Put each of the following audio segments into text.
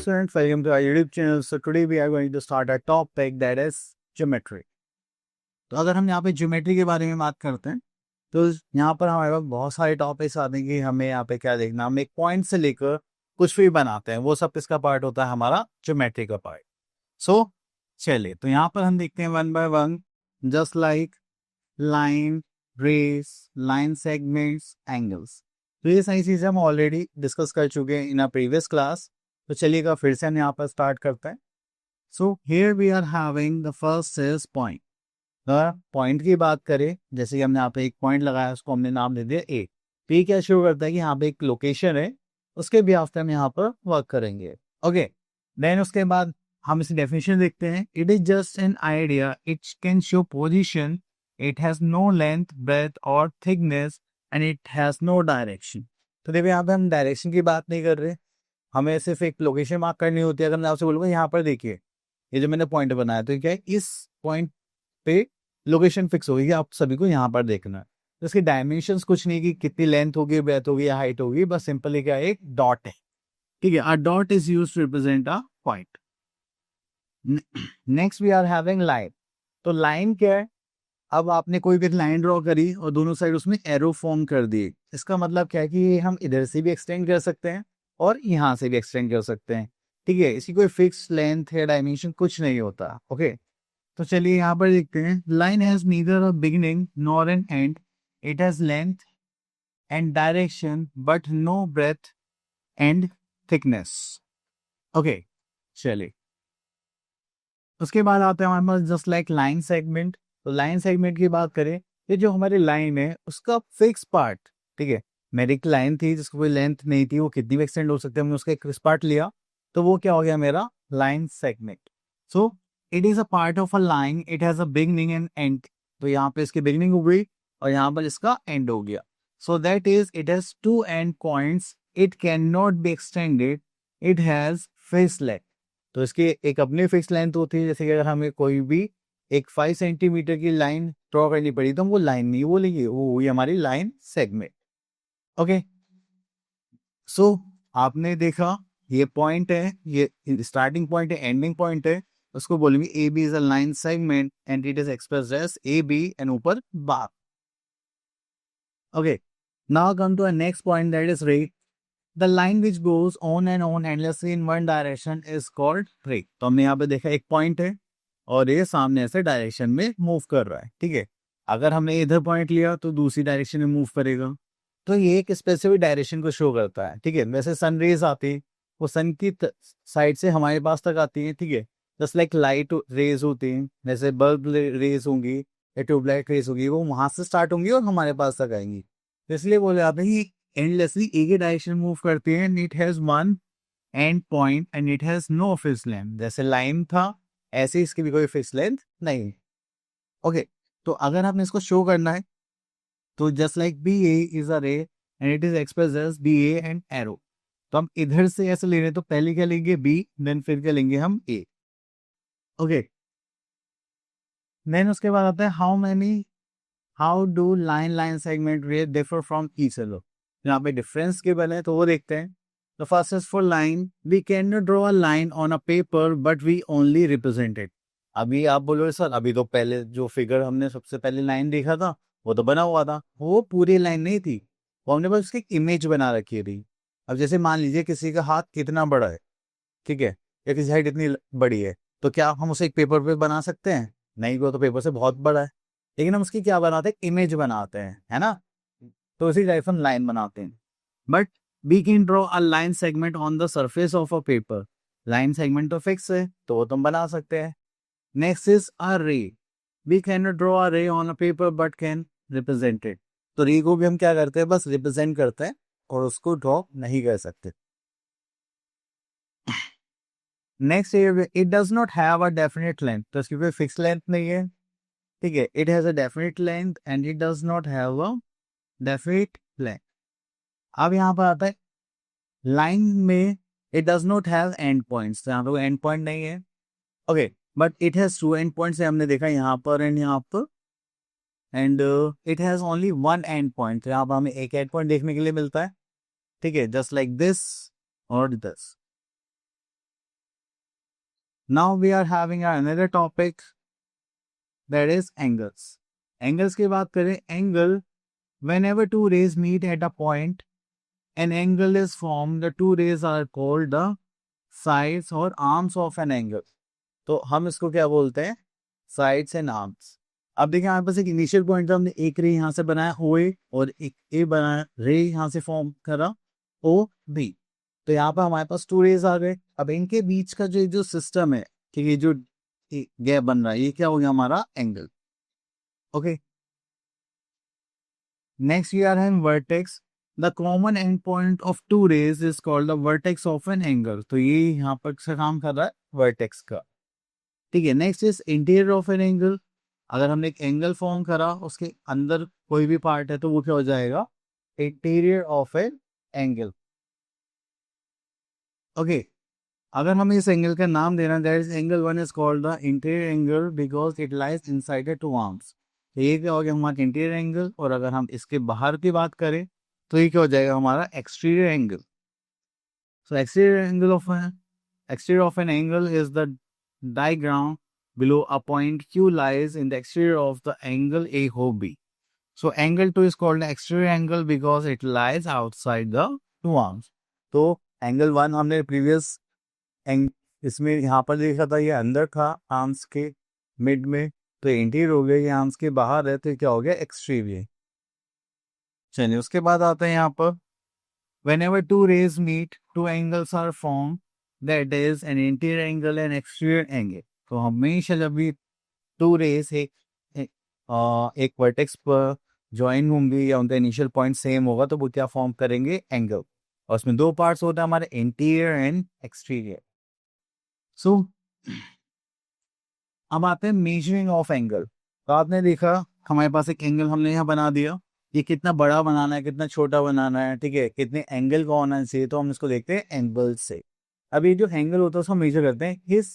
students, welcome to our YouTube channel. So today we are going to start a topic that is geometry. तो अगर हम यहाँ पे geometry के बारे में बात करते हैं तो यहाँ पर हमारे पास बहुत सारे टॉपिक्स आते हैं कि हमें यहाँ पे क्या देखना, हम एक पॉइंट से लेकर कुछ भी बनाते हैं, वो सब किसका पार्ट होता है, हमारा ज्योमेट्री का पार्ट. सो चलिए, तो यहाँ पर हम देखते हैं one by one, just like line, rays, line segments, angles. तो ये सारी चीज़ें हम ऑलरेडी डिस्कस कर चुके हैं इन अ प्रीवियस क्लास. तो चलिएगा फिर से हम यहाँ पर स्टार्ट करते हैं. So here we are having the first is point. Point की बात करें, जैसे कि हमने यहाँ पे एक पॉइंट लगाया, उसको हमने नाम दे दिया ए. पी क्या शो करता है कि यहाँ पे एक लोकेशन है, उसके भी आफ्टर हम यहाँ पर वर्क करेंगे. ओके, देन उसके बाद हम इसकी डेफिनेशन देखते हैं. It is just an idea, it can show position, it has no length, breadth और thickness and it has no direction. तो देखिए यहाँ पे हम डायरेक्शन की बात नहीं कर रहे, हमें सिर्फ एक लोकेशन मार्क करनी होती है. अगर मैं आपसे बोलूँगा यहाँ पर देखिए, ये जो मैंने पॉइंट बनाया, तो क्या है, इस पॉइंट पे लोकेशन फिक्स होगी, आप सभी को यहाँ पर देखना है. तो इसके डायमेंशंस कुछ नहीं कि कितनी लेंथ होगी, ब्रेथ होगी या हाइट होगी, बस सिंपली क्या एक डॉट है. ठीक है, a dot is used to represent a point. Next we are having line. तो लाइन क्या है, अब आपने कोई भी लाइन ड्रॉ करी और दोनों साइड उसमें एरो फॉर्म कर दिए. इसका मतलब क्या है कि हम इधर से भी एक्सटेंड कर सकते हैं और यहाँ से भी एक्सटेंड कर सकते हैं. ठीक है, इसकी कोई फिक्स लेंथ या डायमेंशन कुछ नहीं होता. ओके, तो चलिए यहाँ पर देखते हैं. Line has neither a beginning nor an end, it has length and direction but no breadth and thickness. Okay, चलिए उसके बाद आते हैं हमारे पास जस्ट लाइक लाइन सेगमेंट. तो लाइन सेगमेंट की बात करें, ये जो हमारी लाइन है उसका फिक्स पार्ट. ठीक है, मेरी एक लाइन थी जिसको कोई लेंथ नहीं थी, वो कितनी भी एक्सटेंड हो सकती है, हमने उसका एक फिक्स पार्ट लिया, तो वो क्या हो गया मेरा line segment. So it is a part of a line, it has a beginning and and. तो यहाँ पे इसकी बिगनिंग हो गई और यहाँ पर इसका एंड हो गया. So that is it has two end points, it can not be extended, it has fix length. तो इसकी एक अपनी फिक्स लेंथ होती है. जैसे कि अगर हमें कोई भी एक 5 सेंटीमीटर की लाइन ड्रॉ करनी पड़ी तो हम वो लाइन नहीं बोलेंगे, वो हुई हमारी लाइन सेगमेंट. ओके, सो आपने देखा ये पॉइंट है, ये स्टार्टिंग पॉइंट है, एंडिंग पॉइंट है, उसको बोलेंगे A B is a line segment and it is expressed as A B and ऊपर bar. Okay, now come to a next point, that is ray. The line which goes on and on endlessly in one direction is called ray. तो हमने यहाँ पे देखा एक point है और ये सामने से डायरेक्शन में मूव कर रहा है. ठीक है, अगर हमने इधर पॉइंट लिया तो दूसरी डायरेक्शन में मूव करेगा. तो ये एक स्पेसिफिक डायरेक्शन को शो करता है. ठीक है, वैसे सन रेज आती है, वो सन की साइड से हमारे पास तक आती है. ठीक है, जस्ट लाइक लाइट रेज होती हैं, जैसे बल्ब रेज होंगी या ट्यूबलाइट रेज होगी, वो वहां से स्टार्ट होंगी और हमारे पास तक आएंगी. तो इसलिए बोले जाते हैं कि एंडलेसली एक ही डायरेक्शन मूव करती है. It has one end point and it has no fix length. जैसे लाइन था ऐसे इसकी भी कोई फिक्स लेंथ नहीं. ओके, तो अगर आपने इसको शो करना है तो just like B A is a ray and it is expressed as B A and arrow. तो हम इधर से ऐसे ले रहे हैं तो पहले क्या लेंगे बी, देन फिर क्या लेंगे हम ए. ओके, देन उसके बाद आता है how do line segment ray differ from each other. यहाँ पे डिफरेंस के बने तो वो देखते हैं. The first is for line, we can not draw a line on a paper but we only represent it. अभी आप बोलो सर, अभी तो पहले जो फिगर हमने सबसे पहले लाइन देखा था वो तो बना हुआ था, वो पूरी लाइन नहीं थी, वो हमने बस उसकी इमेज बना रखी थी. अब जैसे मान लीजिए किसी का हाथ कितना बड़ा है, ठीक है, या किसी हाइट इतनी बड़ी है, तो क्या हम उसे एक पेपर पे बना सकते हैं? नहीं, वो तो पेपर से बहुत बड़ा है. लेकिन हम उसकी क्या बनाते हैं, इमेज बनाते हैं, है ना. तो इसी टाइप हम लाइन बनाते हैं. But we can draw a line segment on the surface of a paper. Line segment तो फिक्स है तो वो तुम बना सकते हैं. Next is a ray. We can not draw a ray on a paper but can represent it. तो ray को भी हम क्या करते हैं, बस रिप्रेजेंट करते हैं और उसको ड्रॉ नहीं कर सकते. Next it does not have a definite length. तो इसकी कोई फिक्स लेंथ नहीं है. ठीक है, it has a definite length and it does not have a definite length. अब यहाँ पर आता है लाइन में it does not have end points. तो यहाँ पे एंड पॉइंट नहीं है. Okay, but it has two end points, हमने देखा यहाँ पर एंड यहाँ पर. And it has only one end point. तो यहाँ पर हमें एक एंड पॉइंट देखने के लिए मिलता है. ठीक है, जस्ट लाइक दिस और this. Now we are having another topic, that is angles. Angles की बात करें, angle, whenever two rays meet at a point, an angle is formed. The two rays are called the sides or arms of an angle. तो हम इसको क्या बोलते हैं, sides and arms. अब देखिए हमारे पास एक इनिशियल पॉइंट था, हमने एक रे यहाँ से बनाया ओ ए, और एक ए बनाया, रे यहाँ से फॉर्म करा ओ बी. तो यहाँ पर हमारे पास टू रेज आ गए. अब इनके बीच का जो जो सिस्टम है, ठीक है, जो गैप बन रहा है, ये क्या हो गया हमारा angle. Okay, next we are having vertex. The common end point of two rays is called the vertex of an angle. तो ये यहाँ पर से काम कर रहा है वर्टेक्स का. ठीक है, next is interior of an angle. अगर हमने एक एंगल फॉर्म करा, उसके अंदर कोई भी पार्ट है, तो वो क्या हो जाएगा, interior of an angle. Okay, अगर हमें इस एंगल का नाम देना, that is angle one is called the interior angle because it lies inside the two arms. तो ये क्या हो गया हमारा इंटीरियर एंगल. और अगर हम इसके बाहर की बात करें, तो ये क्या हो जाएगा हमारा exterior angle. So exterior of an angle is the diagram below. A point Q lies in the exterior of the angle AOB. So angle 2 is called the exterior angle because it lies outside the two arms. तो angle 1 हमने previous इसमें यहाँ पर देखा था, ये अंदर था आर्म्स के मिड में, तो इंटीरियर हो गया, ये आर्म्स के बाहर है, तो क्या हो गया एक्सटीरियर. चलिए उसके बाद आते हैं यहाँ पर, whenever two rays meet, two angles are formed, that is an interior angle and exterior angle. तो हमेशा जब भी टू रेस एक वर्टेक्स पर ज्वाइन होंगी या उनका इनिशियल पॉइंट सेम होगा, तो वो क्या फॉर्म करेंगे, एंगल. और उसमें दो पार्ट्स होते हैं हमारे, इंटीरियर एंड एक्सटीरियर. सो अब आते हैं मेजरिंग ऑफ एंगल. तो आपने देखा हमारे पास एक एंगल हमने यहाँ बना दिया, ये कितना बड़ा बनाना है, कितना छोटा बनाना है, ठीक है, कितने एंगल का होना चाहिए, तो हम इसको देखते हैं एंगल से. अब ये जो एंगल होता है उसको मेजर करते हैं इस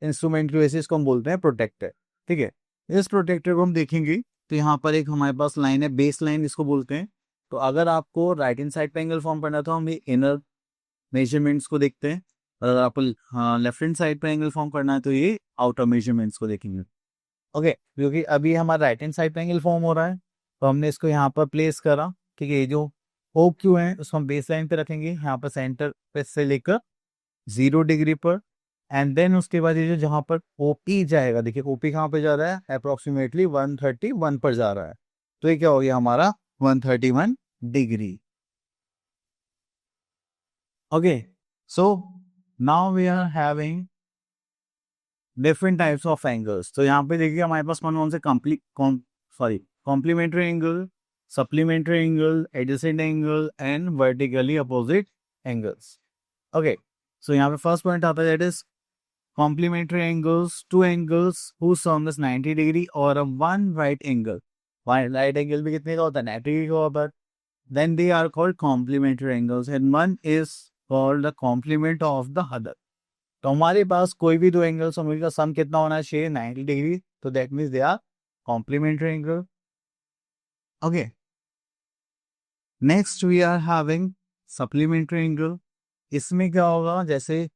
इंस्ट्रूमेंट की वजह से, इसको हम बोलते हैं प्रोटेक्टर. ठीक है, इस प्रोटेक्टर को हम देखेंगे, तो यहाँ पर एक हमारे पास लाइन है, बेस लाइन इसको बोलते हैं. तो अगर आपको राइट हैंड साइड पे एंगल फॉर्म करना, तो हम ये इनर मेजरमेंट्स को देखते हैं. अगर आपको लेफ्ट हैंड साइड पे एंगल फॉर्म करना है, तो ये आउटर मेजरमेंट्स को देखेंगे. ओके, क्योंकि अभी हमारा राइट हैंड साइड पे एंगल फॉर्म हो रहा है, तो हमने इसको यहाँ पर प्लेस करा. ठीक है, ये जो ओ क्यू है उसको हम बेस लाइन पे रखेंगे, यहाँ पर सेंटर पे से लेकर 0 डिग्री पर. एंड देन उसके बाद ये जो जहाँ पर ओपी जाएगा, देखिए ओपी कहाँ पे जा रहा है, अप्रोक्सीमेटली 131 पर जा रहा है. तो ये क्या हो गया हमारा 131 degree. Okay, so now we are having different types of angles. तो यहाँ पे देखिए हमारे पास कौन से complementary angle, supplementary angle, adjacent angle and vertically opposite angles. Okay, so यहाँ पे फर्स्ट पॉइंट आता है, that is complementary angles, two angles whose sum is 90 degree or a one right angle. Right angle भी कितने का होता है, 90 degree का होता है. Then they are called complementary angles and one is called the complement of the other. तो हमारे पास कोई भी दो एंगल्स होंगे का सम कितना होना चाहिए, 90 डिग्री. तो that means they are complementary angle. Okay. Next we are having supplementary angle. इसमें क्या होगा, जैसे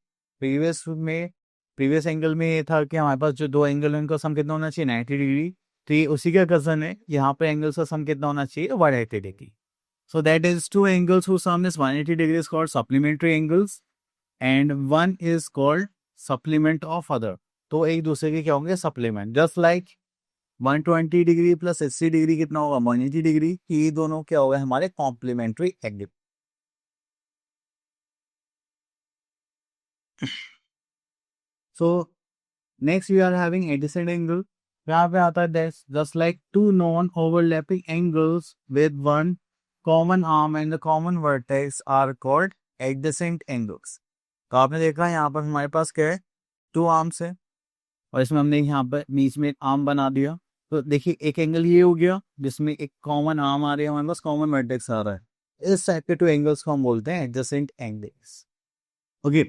प्रीवियस एंगल में ये था कि हमारे पास जो दो एंगल है उनका सम कितना होना चाहिए, 90 डिग्री. तो ये उसी का कजन है, यहाँ पे एंगल्स का सम कितना होना चाहिए, 180 degree. So that is two angles who sum is 180 degree is called supplementary angles and one is called supplement of other. तो एक दूसरे के क्या होंगे, supplement. Just like 120 degree plus 80 degree कितना होगा, 180 डिग्री. ये दोनों क्या होगा हमारे complementary angle. So next we are having adjacent angle. यहाँ पे आता है just like two non-overlapping angles with one common arm and the common vertex are called adjacent angles. तो आपने देखा यहाँ पर हमारे पास क्या है, टू आर्म्स है और इसमें हमने यहाँ पर बीच में एक आर्म बना दिया. तो देखिए एक एंगल ये हो गया जिसमें एक कॉमन आर्म आ रही है, हमारे पास कॉमन वर्टेक्स आ रहा है. इस टाइप के टू एंगल्स को हम बोलते हैं adjacent angles. Okay,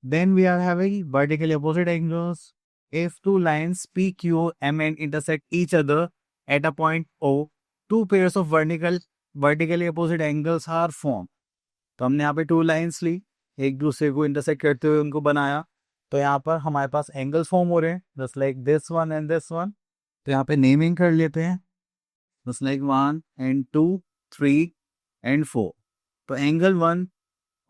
then we are having vertically opposite angles. If two lines PQ and MN intersect each other at a point O, two pairs of vertically opposite angles are formed. तो हमने यहाँ पे two lines ली, एक दूसरे को intersect करते हुए उनको बनाया, तो यहाँ पर हमारे पास एंगल्स फॉर्म हो रहे हैं just like this one and this one. तो यहाँ पे नेमिंग कर लेते हैं जस्ट लाइक 1 and 2 3 and 4। तो एंगल 1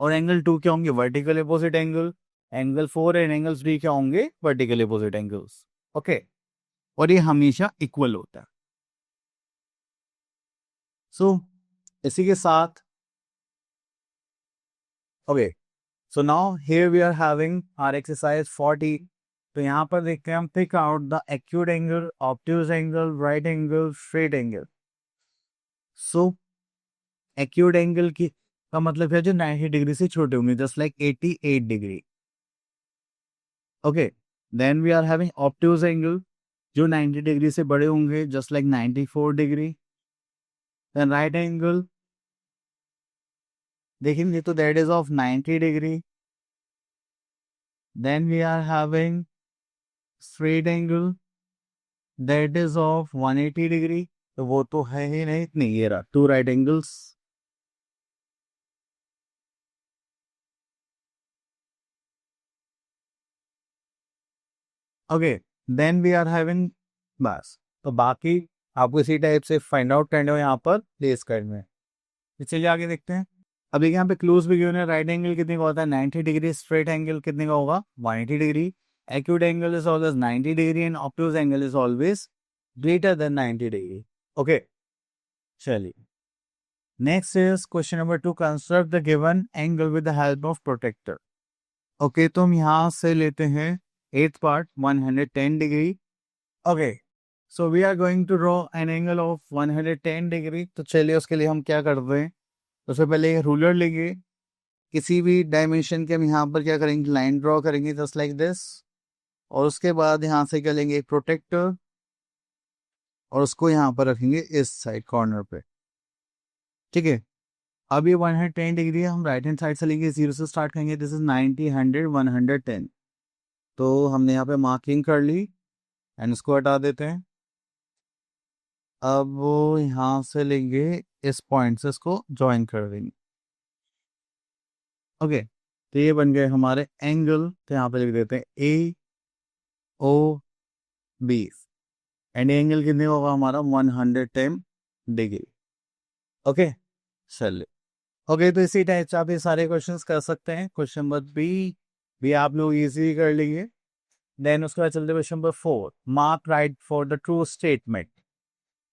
और एंगल 2 क्या होंगे, vertical opposite angle. Angle 4 and angle 3 क्या होंगे, वर्टिकल अपोजिट एंगल्स। ओके, और ये हमेशा इक्वल होता है। सो इसी के साथ okay, so now here we are having our exercise 40। तो यहाँ पर देखते हैं हम, pick out the acute angle, obtuse angle, right angle, straight angle. So acute angle की का मतलब है जो 90 डिग्री से छोटे होंगे, just like 88 degree. Okay, then we are having obtuse angle जो 90 डिग्री से बड़े होंगे, just like 94 degree. Then right angle देखेंगे तो that is of 90 degree. Then we are having straight angle that is of 180 degree. तो वो तो है ही नहीं, इतनी ये रहा two right angles. Okay, then we are having, बस तो बाकी आपको इसी टाइप से फाइंड आउट करने हो, यहाँ पर प्लेस करने हैं। चलिए आगे देखते हैं। अब देखिए यहाँ पे क्लोज भी गिवन है, राइट एंगल कितने का होता है 90 डिग्री, स्ट्रेट एंगल कितने का होगा 180 degree, acute angle is always 90 degree and obtuse angle is always greater than 90 degree. Okay, चलिए next is question number 2, construct the given angle with the help of protractor. Okay, तो हम यहाँ से लेते हैं 8th part 110 degree. Okay, so we are going to draw an angle of 110 degree. तो चलिए उसके लिए हम क्या करते हैं, तो सबसे पहले रूलर लेंगे, किसी भी डायमेंशन के हम यहाँ पर क्या करेंगे, लाइन ड्रॉ करेंगे जस्ट लाइक दिस। और उसके बाद यहाँ से क्या लेंगे, एक प्रोटेक्टर, और उसको यहाँ पर रखेंगे इस साइड कॉर्नर पे। ठीक है, अब ये 110 डिग्री है, हम राइट हैंड साइड से लेंगे, 0 से स्टार्ट करेंगे, दिस इज 90 100 110। तो हमने यहाँ पे मार्किंग कर ली एंड उसको हटा देते हैं। अब वो यहाँ से लेंगे इस पॉइंट से इसको ज्वाइन कर देंगे। ओके, तो ये बन गए हमारे एंगल। तो यहाँ पे लिख देते हैं ए ओ बी, एंड एंगल कितने होगा हमारा 110 डिग्री। ओके, चलिए। ओके, तो इसी टाइप से आप ये सारे क्वेश्चंस कर सकते हैं। क्वेश्चन नंबर बी भी आप लोग इजी कर लेंगे। देन उसके बाद चलते question number 4, mark right for the true statement.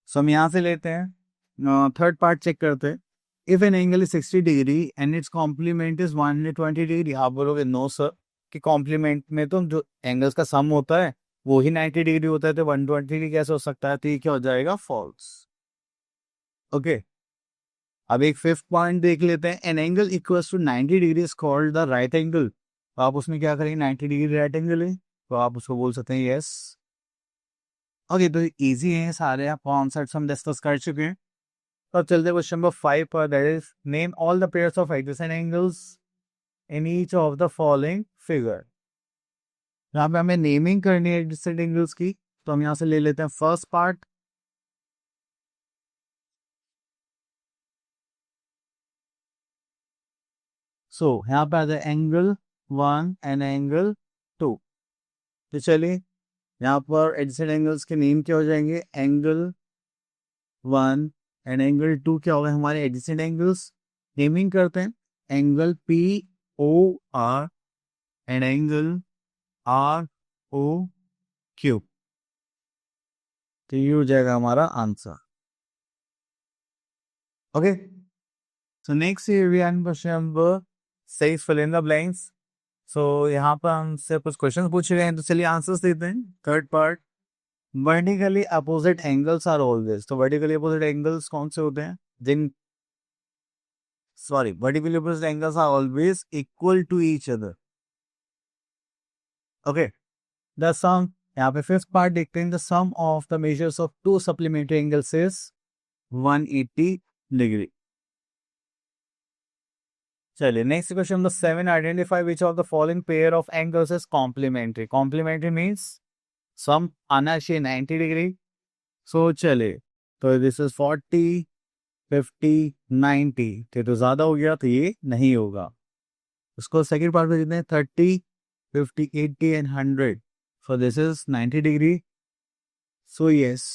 So हम यहाँ से लेते हैं, थर्ड पार्ट चेक करते हैं। If an angle is 60 degree and its complement is 120 degree. आप बोलोगे नो सर, कि कॉम्प्लीमेंट में तो जो एंगल्स का सम होता है वो ही 90 डिग्री होता है, तो 120 डिग्री कैसे हो सकता है, तो ये क्या हो जाएगा, फॉल्स। ओके, अब एक फिफ्थ पॉइंट देख लेते हैं, an angle equals to 90 degree is called the right angle. तो आप उसमें क्या करेंगे, 90 डिग्री राइट एंगल है, तो आप उसको बोल सकते हैं यस। ओके, तो इजी है सारे, आप कॉन्सेप्ट्स हम डिस्कस कर चुके हैं। तो अब चलते क्वेश्चन नंबर 5 पर, that is name all the pairs of adjacent angles in each of the following figure. यहाँ पे हमें नेमिंग करनी है एडजेसेंट एंगल्स की, तो हम यहाँ से ले लेते हैं फर्स्ट पार्ट। सो यहाँ पे आ जाए एंगल 1 एंड एंगल 2। तो चलिए यहाँ पर एडजेसेंट एंगल्स के नेम क्या हो जाएंगे, एंगल 1 एंड एंगल 2 क्या होगा हमारे एडजेसेंट एंगल्स। नेमिंग करते हैं, angle P O R and angle R O Q. तो ये हो जाएगा हमारा answer. Okay, so next we are question number 6, fill in the blanks. So यहाँ पर हमसे कुछ क्वेश्चन पूछे गए हैं, तो चलिए आंसर्स देते हैं। Third part, vertically opposite angles are always. तो वर्टिकली अपोजिट एंगल्स कौन से होते हैं, जिन vertically opposite angles are always equal to each other. Okay, the sum, यहाँ पे फिफ्थ पार्ट देखते हैं, the sum of the measures of two supplementary angles is 180 degree. चलिए next question number 7, identify which of the following pair of angles is complementary. Complementary means sum आना चाहिए 90 degree. सो चलिए, तो this is 40, 50, 90, तो ज़्यादा हो गया तो ये नहीं होगा। उसको सेकंड पार्ट में कितने 30, 50, 80 and 100, so this is 90 degree, so yes,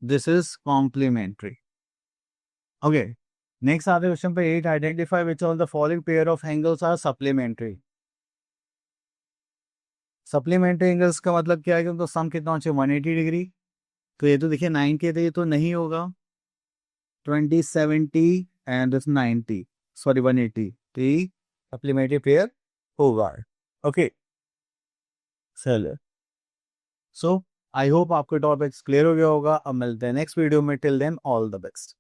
this is complementary. Okay, next आते क्वेश्चन पे 8, identify which of the following pair of angles are supplementary. Supplementary angles का मतलब क्या है कि उनको सम कितना होना चाहिए 180 डिग्री, तो ये तो देखिए 9 के थे, ये तो नहीं होगा। 20, 70 एंड 90, सॉरी 180, तो ये सप्लीमेंट्री पेयर होगा। ओके चलो, सो आई होप आपके टॉपिक्स क्लियर हो गया होगा। अब मिलते हैं नेक्स्ट वीडियो में, till then all the best.